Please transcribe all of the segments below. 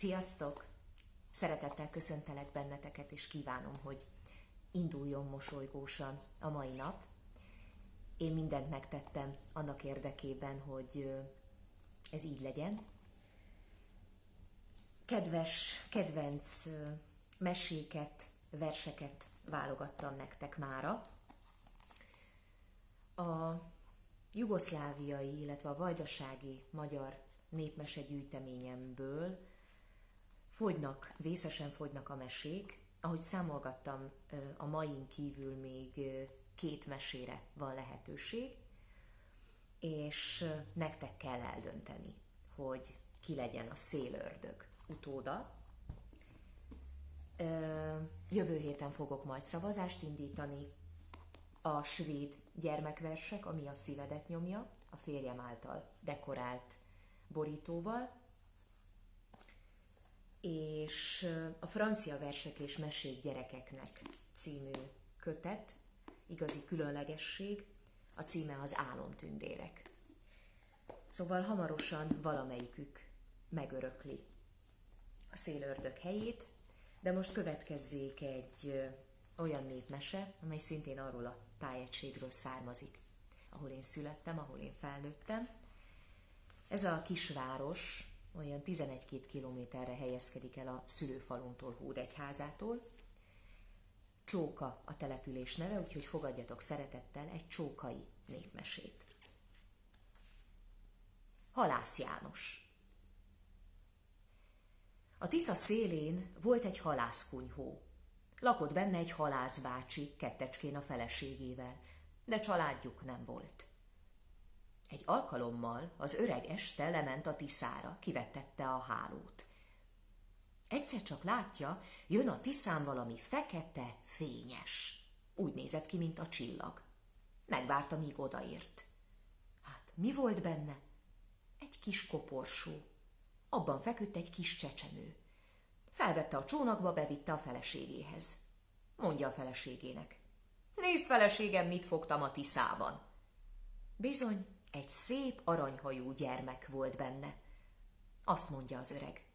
Sziasztok! Szeretettel köszöntelek benneteket, és kívánom, hogy induljon mosolygósan a mai nap. Én mindent megtettem annak érdekében, hogy ez így legyen. Kedvenc meséket, verseket válogattam nektek mára. A jugoszláviai, illetve a vajdasági magyar népmese gyűjteményemből vészesen fogynak a mesék. Ahogy számolgattam, a main kívül még 2 mesére van lehetőség, és nektek kell eldönteni, hogy ki legyen a szélördög utóda. Jövő héten fogok majd szavazást indítani. A svéd gyermekversek, ami a szívedet nyomja, a férjem által dekorált borítóval, és a francia versek és mesék gyerekeknek című kötet, igazi különlegesség, a címe az Álomtündérek. Szóval hamarosan valamelyikük megörökli a szélördög helyét, de most következzék egy olyan népmese, amely szintén arról a tájegységről származik, ahol én születtem, ahol én felnőttem. Ez a kisváros olyan 11-2 kilométerre helyezkedik el a szülőfalunktól, Hódegyházától. Csóka a település neve, úgyhogy fogadjatok szeretettel egy csókai népmesét. Halász János. A Tisza szélén volt egy halászkunyhó. Lakott benne egy halászbácsi, kettecskén a feleségével, de családjuk nem volt. Egy alkalommal az öreg este lement a Tiszára, kivettette a hálót. Egyszer csak látja, jön a Tiszán valami fekete, fényes. Úgy nézett ki, mint a csillag. Megvárta, míg odaért. Hát, mi volt benne? Egy kis koporsó. Abban feküdt egy kis csecsemő. Felvette a csónakba, bevitte a feleségéhez. Mondja a feleségének: nézd, feleségem, mit fogtam a Tiszában. Bizony, egy szép aranyhajú gyermek volt benne. Azt mondja az öreg: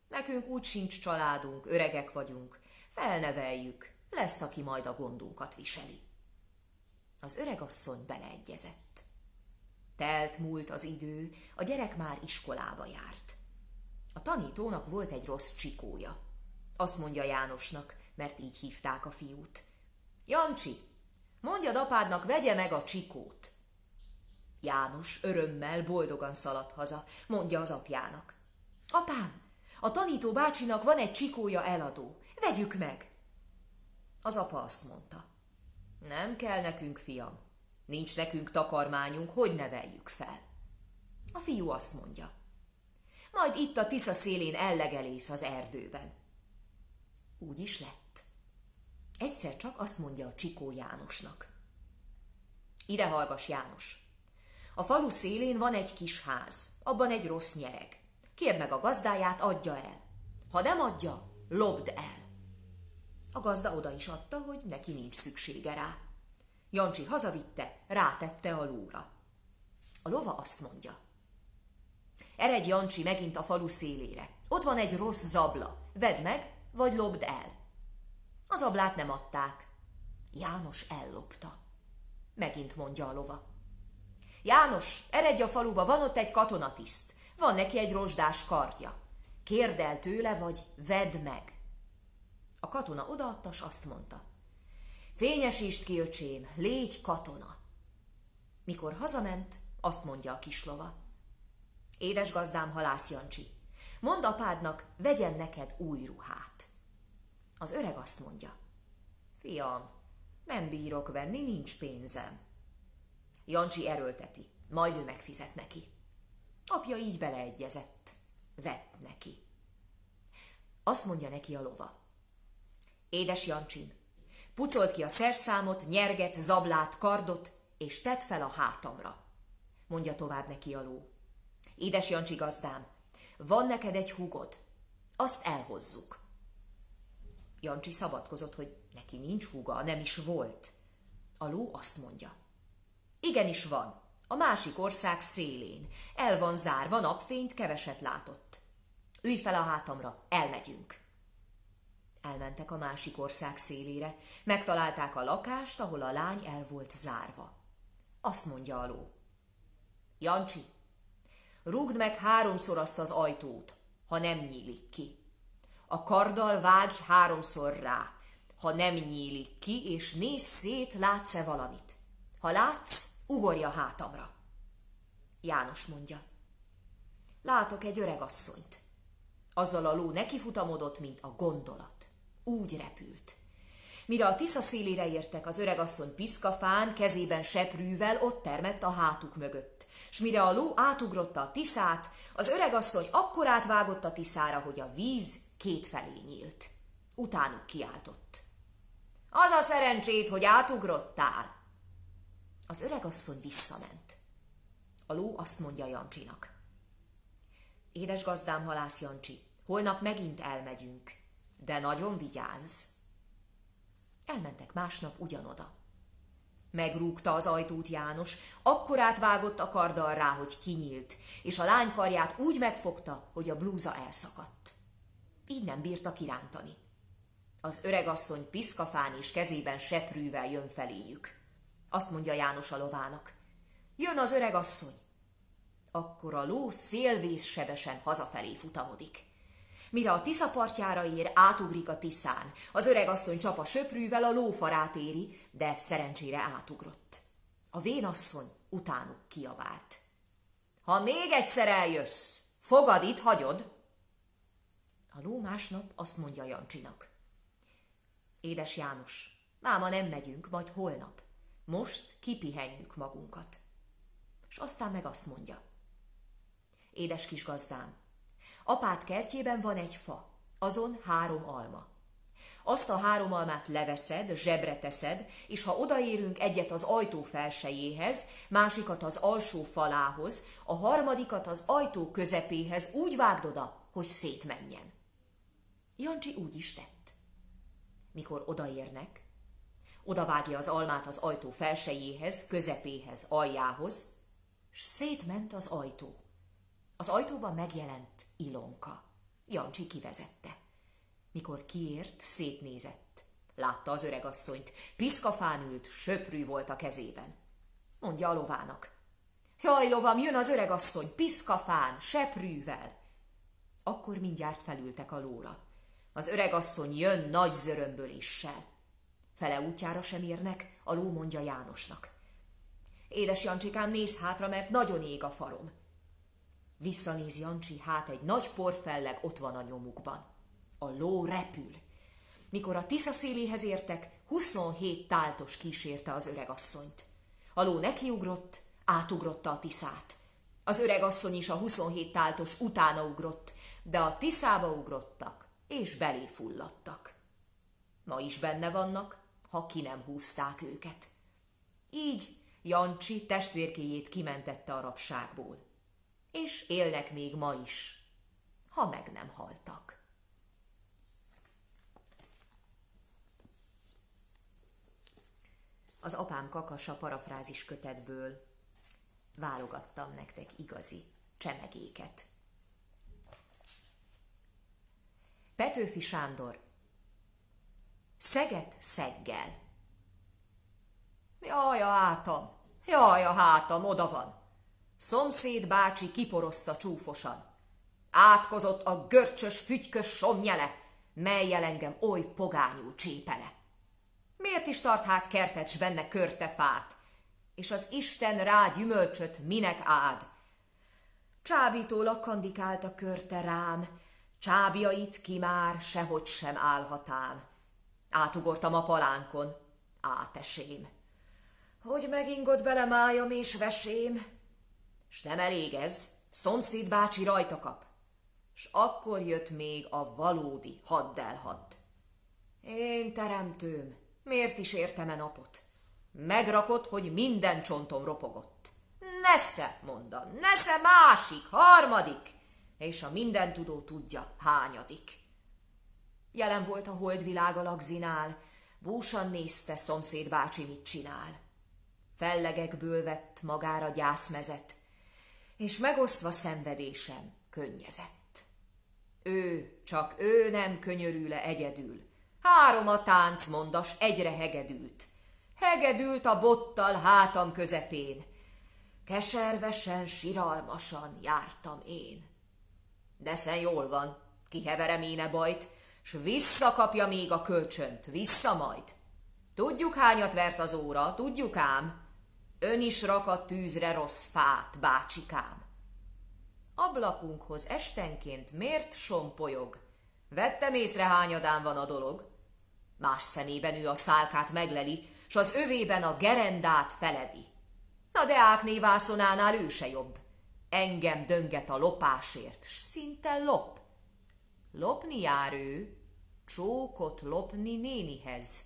nekünk úgy sincs családunk, öregek vagyunk, felneveljük, lesz, aki majd a gondunkat viseli. Az öregasszony beleegyezett. Múlt az idő, a gyerek már iskolába járt. A tanítónak volt egy rossz csikója. Azt mondja Jánosnak, mert így hívták a fiút: Jancsi, mondjad apádnak, vegye meg a csikót. János örömmel, boldogan szaladt haza, mondja az apjának: apám, a tanító bácsinak van egy csikója eladó, vegyük meg. Az apa azt mondta: nem kell nekünk, fiam, nincs nekünk takarmányunk, hogy neveljük fel. A fiú azt mondja: majd itt a Tisza szélén ellegelész az erdőben. Úgy is lett. Egyszer csak azt mondja a csikó Jánosnak: ide hallgass, János! A falu szélén van egy kis ház, abban egy rossz nyereg. Kérd meg a gazdáját, adja el. Ha nem adja, lopd el. A gazda oda is adta, hogy neki nincs szüksége rá. Jancsi hazavitte, rátette a lóra. A lova azt mondja: eredj, Jancsi, megint a falu szélére. Ott van egy rossz zabla, vedd meg, vagy lopd el. A zablát nem adták. János ellopta. Megint mondja a lova: János, eredj a faluba, van ott egy katonatiszt. Van neki egy rozsdás kardja. Kérd el tőle, vagy vedd meg. A katona odaadta, s azt mondta: fényesítsd ki, öcsém, légy katona. Mikor hazament, azt mondja a kislova: édes gazdám, Halász Jancsi, mondd apádnak, vegyen neked új ruhát. Az öreg azt mondja: fiam, nem bírok venni, nincs pénzem. Jancsi erőlteti, majd ő megfizet neki. Apja így beleegyezett, vett neki. Azt mondja neki a lova: édes Jancsim, pucold ki a szerszámot, nyerget, zablát, kardot, és tedd fel a hátamra. Mondja tovább neki a ló: édes Jancsi gazdám, van neked egy húgod, azt elhozzuk. Jancsi szabadkozott, hogy neki nincs húga, nem is volt. A ló azt mondja: igenis van, a másik ország szélén. El van zárva, napfényt keveset látott. Ülj fel a hátamra, elmegyünk. Elmentek a másik ország szélére, megtalálták a lakást, ahol a lány el volt zárva. Azt mondja a ló: Jancsi, rúgd meg 3-szor azt az ajtót, ha nem nyílik ki. A karddal vágj 3-szor rá, ha nem nyílik ki, és nézz szét, látsz-e valamit. Ha látsz, ugorj a hátamra. János mondja: Látok egy öregasszonyt. Azzal a ló nekifutamodott, mint a gondolat. Úgy repült. Mire a Tisza szélére értek, az öregasszony piszkafán, kezében seprűvel ott termett a hátuk mögött. S mire a ló átugrotta a Tiszát, az öregasszony akkorát vágott a Tiszára, hogy a víz kétfelé nyílt. Utánuk kiáltott: Az a szerencsét, hogy átugrottál! Az öregasszony visszament. A ló azt mondja Jancsinak: Édes gazdám, halász Jancsi, holnap megint elmegyünk, de nagyon vigyázz. Elmentek másnap ugyanoda. Megrúgta az ajtót János, akkorát vágott a karddal rá, hogy kinyílt, és a lány karját úgy megfogta, hogy a blúza elszakadt. Így nem bírta kirántani. Az öregasszony piszkafán és kezében seprűvel jön feléjük. Azt mondja János a lovának: Jön az öregasszony! Akkor a ló szélvészsebesen hazafelé futamodik. Mire a Tisza partjára ér, átugrik a Tiszán. Az öregasszony csap a söprűvel, a ló farát éri, de szerencsére átugrott. A vénasszony utánuk kiabált: Ha még egyszer eljössz, fogad itt, hagyod! A ló másnap azt mondja Jancsinak: Édes János, máma nem megyünk, majd holnap. Most kipihenjük magunkat. És aztán meg azt mondja: Édes kis gazdám, apád kertjében van egy fa, azon 3 alma. Azt a 3 almát leveszed, zsebre teszed, és ha odaérünk, egyet az ajtó felsejéhez, másikat az alsó falához, a harmadikat az ajtó közepéhez úgy vágd oda, hogy szétmenjen. Jancsi úgy is tett. Mikor odaérnek, odavágja az almát az ajtó felsejéhez, közepéhez, aljához, s szétment az ajtó. Az ajtóban megjelent Ilonka. Jancsi kivezette. Mikor kiért, szétnézett. Látta az öregasszonyt. Piszkafán ült, söprű volt a kezében. Mondja a lovának: Jaj, lovam, jön az öregasszony, piszkafán, seprűvel. Akkor mindjárt felültek a lóra. Az öregasszony jön nagy zörömböléssel. Fele útjára sem érnek, a ló mondja Jánosnak: Édes Jancsikám, nézz hátra, mert nagyon ég a farom. Visszanéz Jancsi, hát egy nagy porfelleg ott van a nyomukban. A ló repül. Mikor a Tisza széléhez értek, 27 táltos kísérte az öregasszonyt. A ló nekiugrott, átugrotta a Tiszát. Az öregasszony is a 27 táltos utána ugrott, de a Tiszába ugrottak, és belé fulladtak. Ma is benne vannak, ha ki nem húzták őket. Így Jancsi testvérkéjét kimentette a rabságból. És élnek még ma is, ha meg nem haltak. Az Apám kakasa parafrázis kötetből válogattam nektek igazi csemegéket. Petőfi Sándor. Szeget szeggel. Jaj a hátam, oda van. Szomszéd bácsi kiporozta csúfosan. Átkozott a görcsös, fügykös somnyele, mellyel engem oly pogányul csépele. Miért is tart hát kertet, s benne körte fát, és az Isten rá gyümölcsöt minek ád? Csábítólag kandikált a körte rám, csábjait ki már sehogy sem állhatám. Átugortam a palánkon, átesém. Hogy megingott bele májam és vesém, s nem elég ez, szomszéd bácsi rajta kap, s akkor jött még a valódi haddelhadd. Én teremtőm, miért is értem-e napot? Megrakott, hogy minden csontom ropogott. Nesze, mondta, nesze másik, harmadik, és a mindentudó tudja, hányadik. Jelen volt a holdvilág a lagzinál, búsan nézte, szomszéd bácsi mit csinál. Fellegekből vett magára gyászmezet, és megosztva szenvedésem könnyezett. Csak ő nem könyörül le egyedül. 3 a táncmondas egyre hegedült. Hegedült a bottal hátam közepén. Keservesen, siralmasan jártam én. Deszen jól van, kiheverem én e bajt, s visszakapja még a kölcsönt, vissza majd. Tudjuk, hányat vert az óra, tudjuk ám. Ön is rak a tűzre rossz fát, bácsikám. Ablakunkhoz estenként miért sompolyog? Vettem észre, hányadán van a dolog. Más szemében ő a szálkát megleli, s az övében a gerendát feledi. Na de Ákné vászonánál ő se jobb. Engem dönget a lopásért, s szinte lop. Lopni jár ő, csókot lopni nénihez,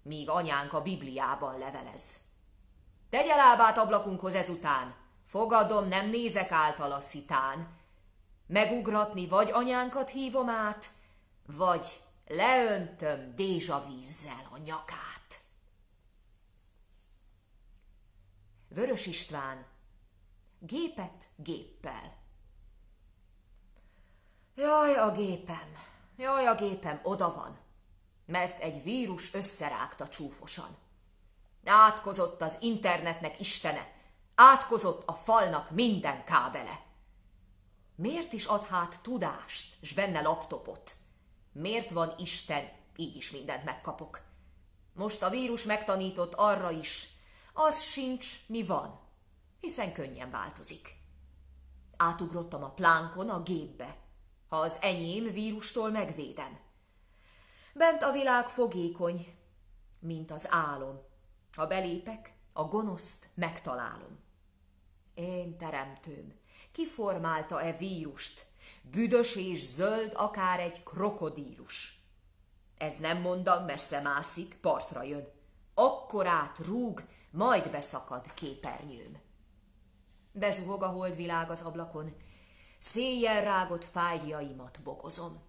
míg anyánk a Bibliában levelez. Tegye lábát ablakunkhoz ezután, fogadom, nem nézek általa szitán. Megugratni vagy anyánkat hívom át, vagy leöntöm dézsavízzel a nyakát. Vörös István, gépet géppel. Jaj, a gépem oda van, mert egy vírus összerágta csúfosan. Átkozott az internetnek istene, átkozott a falnak minden kábele. Miért is ad hát tudást, s benne laptopot? Miért van Isten, így is mindent megkapok? Most a vírus megtanított arra is, az sincs, mi van, hiszen könnyen változik. Átugrottam a plánkon a gépbe, ha az enyém vírustól megvédem. Bent a világ fogékony, mint az álom. Ha belépek, a gonoszt megtalálom. Én teremtőm, ki formálta vírust? Büdös és zöld, akár egy krokodílus. Ez nem mondom, messze mászik, partra jön. Akkorát rúg, majd beszakad képernyőm. Bezuhog a holdvilág az ablakon, széjjel rágott fájljaimat bokozom.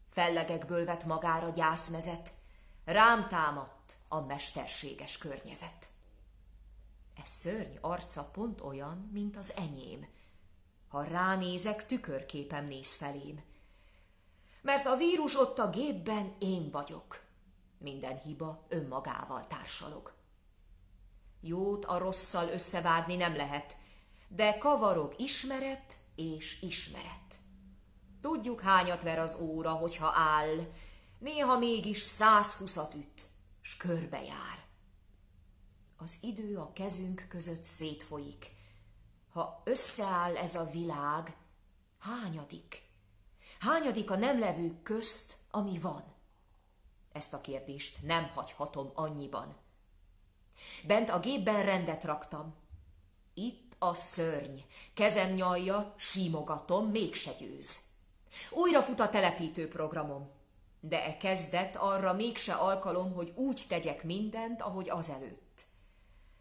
Fellegekből vett magára gyászmezet, rám támadt a mesterséges környezet. Ez szörny arca pont olyan, mint az enyém. Ha ránézek, tükörképem néz felém. Mert a vírus ott a gépben én vagyok. Minden hiba önmagával társalog. Jót a rosszal összevágni nem lehet, de kavarog ismeret és ismeret. Tudjuk, hányat ver az óra, hogyha áll, néha mégis 120-at üt, s körbejár. Az idő a kezünk között szétfolyik. Ha összeáll ez a világ, hányadik? Hányadik a nem levők közt, ami van? Ezt a kérdést nem hagyhatom annyiban. Bent a gépben rendet raktam. Itt a szörny, kezem nyalja, símogatom, mégse győz. Újra fut a telepítő programom, de e kezdet arra mégse alkalom, hogy úgy tegyek mindent, ahogy azelőtt.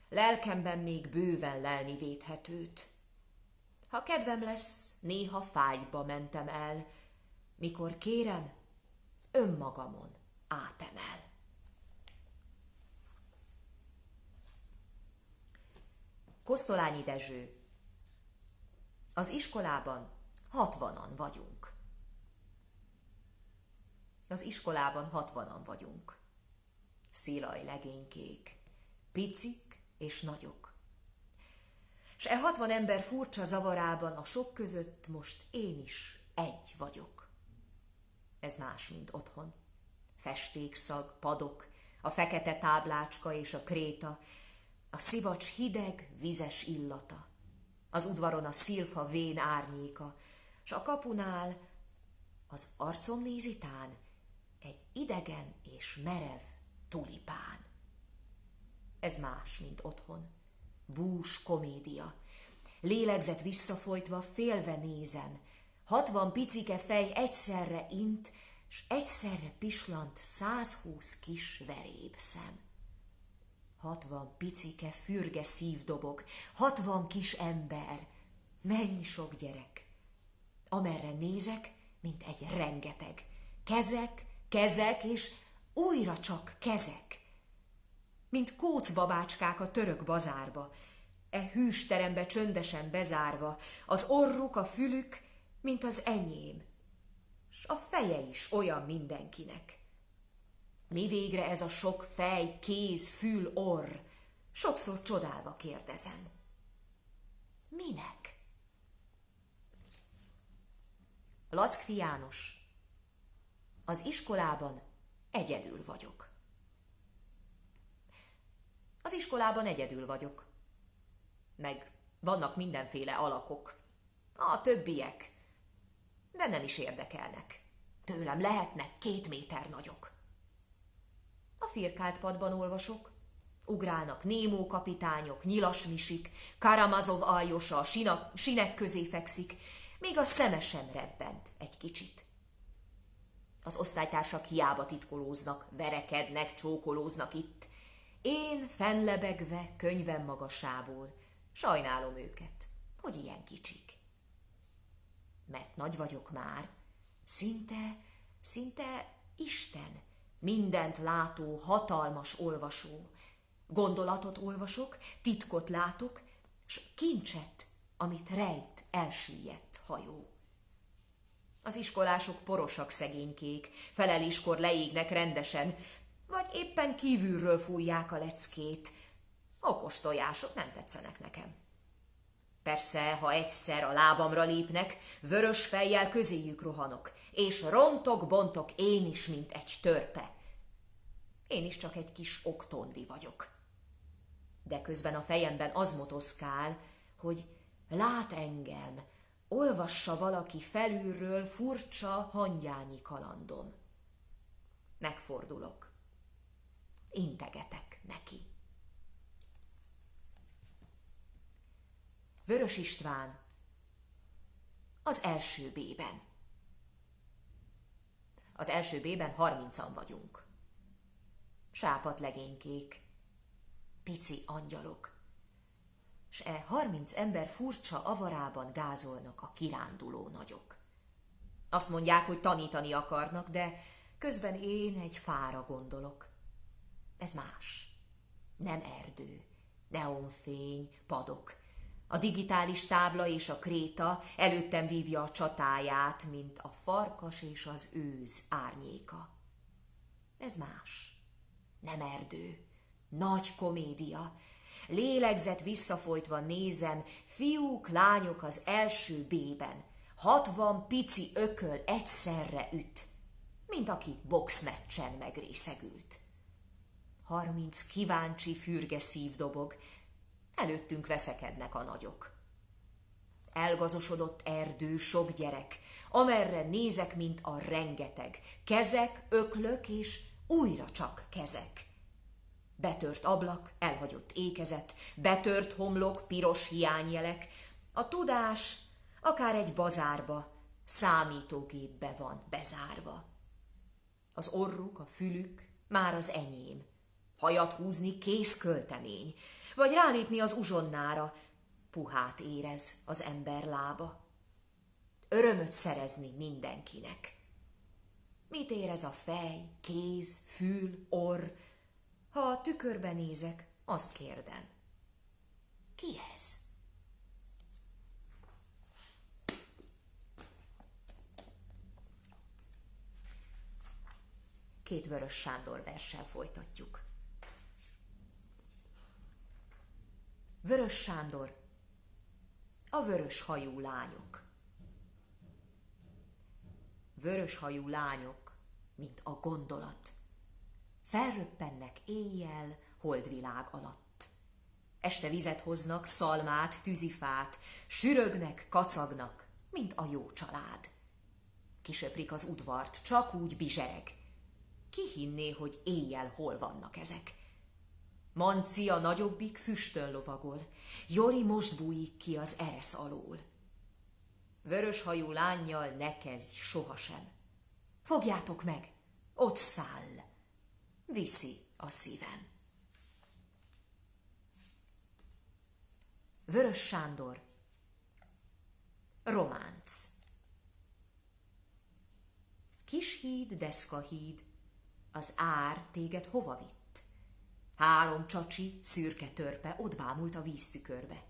Lelkemben még bőven lelni védhetőt. Ha kedvem lesz, néha fájba mentem el, mikor kérem, önmagamon átemel. Kosztolányi Dezső. Az iskolában 60-an vagyunk. Az iskolában 60-an vagyunk. Szilaj legénykék, picik és nagyok. S e 60 ember furcsa zavarában a sok között most én is egy vagyok. Ez más, mint otthon. Festékszag, padok, a fekete táblácska és a kréta, a szivacs hideg, vizes illata, az udvaron a szilfa vén árnyéka, s a kapunál az arcom nézitán egy idegen és merev tulipán. Ez más, mint otthon. Bús komédia. Lélegzet visszafolytva félve nézem. 60 picike fej egyszerre int, s egyszerre pislant 120 kis veréb szem. 60 picike fürge szív dobog, 60 kis ember, mennyi sok gyerek. Amerre nézek, mint egy rengeteg. Kezek, kezek, és újra csak kezek. Mint kócbabácskák a török bazárba, e hűs terembe csöndesen bezárva, az orruk, a fülük, mint az enyém, s feje is olyan mindenkinek. Mi végre ez a sok fej, kéz, fül, orr? Sokszor csodálva kérdezem. Minek? Lackfi János. Az iskolában egyedül vagyok. Az iskolában egyedül vagyok. Meg vannak mindenféle alakok. A többiek. De nem is érdekelnek. Tőlem lehetnek 2 méter nagyok. A firkált padban olvasok. Ugrálnak Némó kapitányok, Nyilas misik, Karamazov aljosa, a sinek közé fekszik, még a szeme sem rebbent egy kicsit. Az osztálytársak hiába titkolóznak, verekednek, csókolóznak itt. Én fennlebegve könyvem magasából sajnálom őket, hogy ilyen kicsik. Mert nagy vagyok már, szinte Isten, mindent látó, hatalmas olvasó. Gondolatot olvasok, titkot látok, s kincset, amit rejt elsüllyedt hajó. Az iskolások porosak szegénykék, feleléskor leégnek rendesen, vagy éppen kívülről fújják a leckét. Okos tojások nem tetszenek nekem. Persze, ha egyszer a lábamra lépnek, vörös fejjel közéjük rohanok, és rontok-bontok én is, mint egy törpe. Én is csak egy kis oktondi vagyok. De közben a fejemben az motoszkál, hogy lát engem, olvassa valaki felülről furcsa hangyányi kalandom. Megfordulok. Integetek neki. Vörös István az első B-ben. Az első B-ben 30-an vagyunk. Sápatlegénykék, pici angyalok, s 30 ember furcsa avarában gázolnak a kiránduló nagyok. Azt mondják, hogy tanítani akarnak, de közben én egy fára gondolok. Ez más. Nem erdő, neonfény, padok. A digitális tábla és a kréta előttem vívja a csatáját, mint a farkas és az őz árnyéka. Ez más. Nem erdő. Nagy komédia. Lélegzet visszafolytva nézem, fiúk, lányok az első B-ben. 60 pici ököl egyszerre üt, mint aki boxmeccsen megrészegült. 30 kíváncsi, fürge szív dobog, előttünk veszekednek a nagyok. Elgazosodott erdő, sok gyerek, amerre nézek, mint a rengeteg. Kezek, öklök és újra csak kezek. Betört ablak, elhagyott ékezet, betört homlok, piros hiányjelek. A tudás akár egy bazárba, számítógépbe van bezárva. Az orruk, a fülük már az enyém. Hajat húzni kész költemény, vagy rálépni az uzsonnára, puhát érez az ember lába. Örömöt szerezni mindenkinek. Mit érez a fej, kéz, fül, orr? Ha a tükörbe nézek, azt kérdem. Ki ez? Két Vörös Sándor verssel folytatjuk. Vörös Sándor, a vörös hajú lányok. Vörös hajú lányok, mint a gondolat. Felröppennek éjjel, holdvilág alatt. Este vizet hoznak, szalmát, tűzifát, sürögnek, kacagnak, mint a jó család. Kisöprik az udvart, csak úgy bizsereg. Ki hinné, hogy éjjel hol vannak ezek? Manci a nagyobbik füstön lovagol, Joli most bújik ki az eresz alól. Vörös hajú lánnyal ne kezdj sohasem. Fogjátok meg, ott száll, viszi a szívem. Vörös Sándor, románc. Kis híd, deszka híd, az ár téged hova vitt? 3 csacsi, szürke törpe ott bámult a víztükörbe.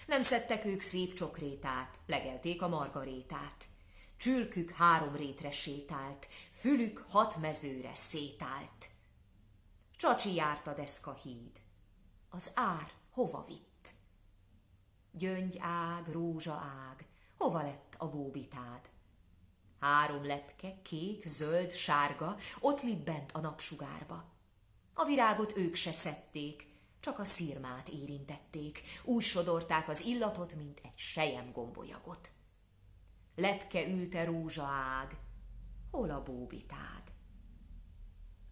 Nem szedtek ők szép csokrétát, legelték a margarétát. csülkük 3 rétre sétált, fülük 6 mezőre szétált. Csacsi járt a deszkahíd, az ár hova vitt? Gyöngyág, rózsaág, hova lett a bóbitád? 3 lepke, kék, zöld, sárga, ott libbent a napsugárba. A virágot ők se szedték, csak a szirmát érintették, úgy sodorták az illatot, mint egy selyemgombolyagot. Lepke ülte rózsaág, hol a bóbitád?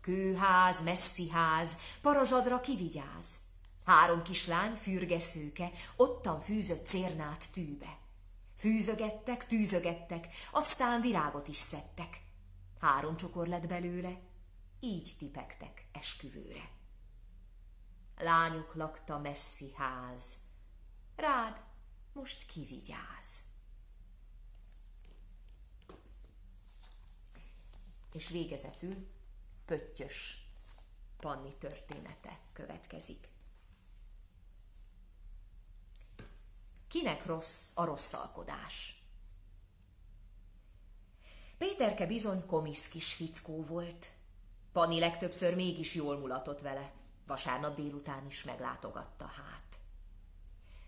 Kőház, messzi ház, parazsadra kivigyáz. 3 kislány, fürgeszőke, ottan fűzött cérnát tűbe. Fűzögettek, tűzögettek, aztán virágot is szedtek. 3 csokor lett belőle, így tipegtek esküvőre. Lányuk lakta messzi ház, rád most kivigyáz. És végezetül Pöttyös Panni története következik. Kinek rossz a rosszalkodás? Péterke bizony komisz kis fickó volt. Panni legtöbbször mégis jól mulatott vele, vasárnap délután is meglátogatta hát.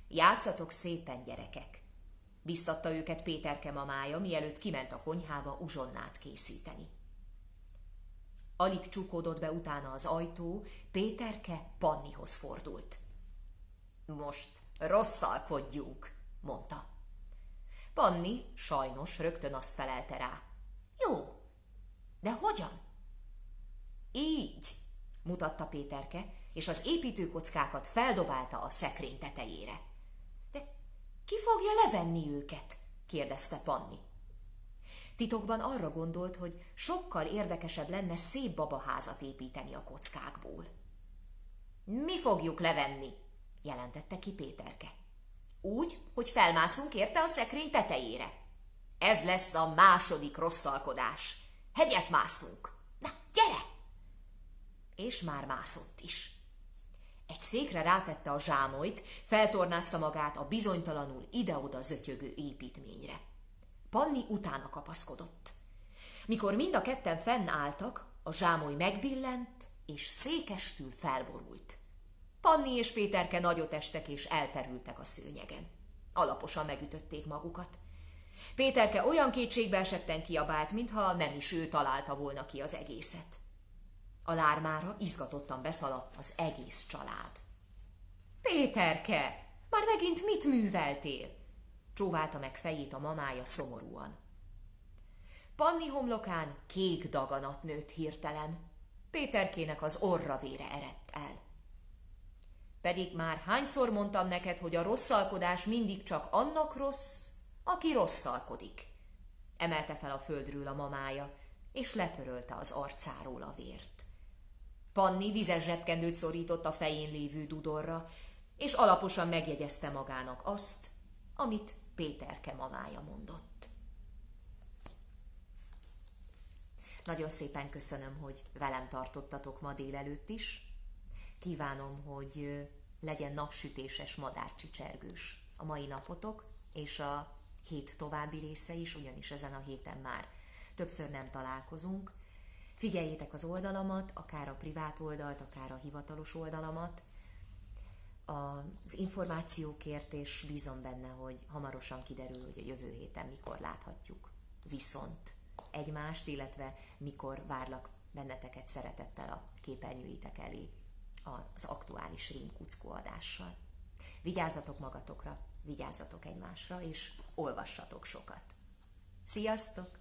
Játszatok szépen, gyerekek, biztatta őket Péterke mamája, mielőtt kiment a konyhába uzsonnát készíteni. Alig csukódott be utána az ajtó, Péterke Pannihoz fordult. Most rosszalkodjunk, mondta. Panni sajnos rögtön azt felelte rá. Jó, de hogyan? Így, mutatta Péterke, és az építőkockákat feldobálta a szekrény tetejére. De ki fogja levenni őket? kérdezte Panni. Titokban arra gondolt, hogy sokkal érdekesebb lenne szép babaházat építeni a kockákból. Mi fogjuk levenni, jelentette ki Péterke. Úgy, hogy felmászunk érte a szekrény tetejére. Ez lesz a második rosszalkodás. Hegyet mászunk. Na, gyere! És már mászott is. Egy székre rátette a zsámolyt, feltornázta magát a bizonytalanul ide-oda zötyögő építményre. Panni utána kapaszkodott. Mikor mind a ketten fennálltak, a zsámoly megbillent, és székestül felborult. Panni és Péterke nagyot estek, és elterültek a szőnyegen. Alaposan megütötték magukat. Péterke olyan kétségbeesetten kiabált, mintha nem is ő találta volna ki az egészet. A lármára izgatottan beszaladt az egész család. Péterke, már megint mit műveltél? Csóválta meg fejét a mamája szomorúan. Panni homlokán kék daganat nőtt hirtelen. Péterkének az orravére eredt el. Pedig már hányszor mondtam neked, hogy a rosszalkodás mindig csak annak rossz, aki rosszalkodik. Emelte fel a földről a mamája, és letörölte az arcáról a vért. Panni vizes zsebkendőt szorított a fején lévő dudorra, és alaposan megjegyezte magának azt, amit Péterke mamája mondott. Nagyon szépen köszönöm, hogy velem tartottatok ma délelőtt is. Kívánom, hogy legyen napsütéses, madárcsicsergős a mai napotok, és a hét további része is, ugyanis ezen a héten már többször nem találkozunk. Figyeljétek az oldalamat, akár a privát oldalt, akár a hivatalos oldalamat, az információkért, és bízom benne, hogy hamarosan kiderül, hogy a jövő héten mikor láthatjuk viszont egymást, illetve mikor várlak benneteket szeretettel a képernyőitek elé az aktuális Rímkuckó adással. Vigyázzatok magatokra, vigyázzatok egymásra, és olvassatok sokat. Sziasztok!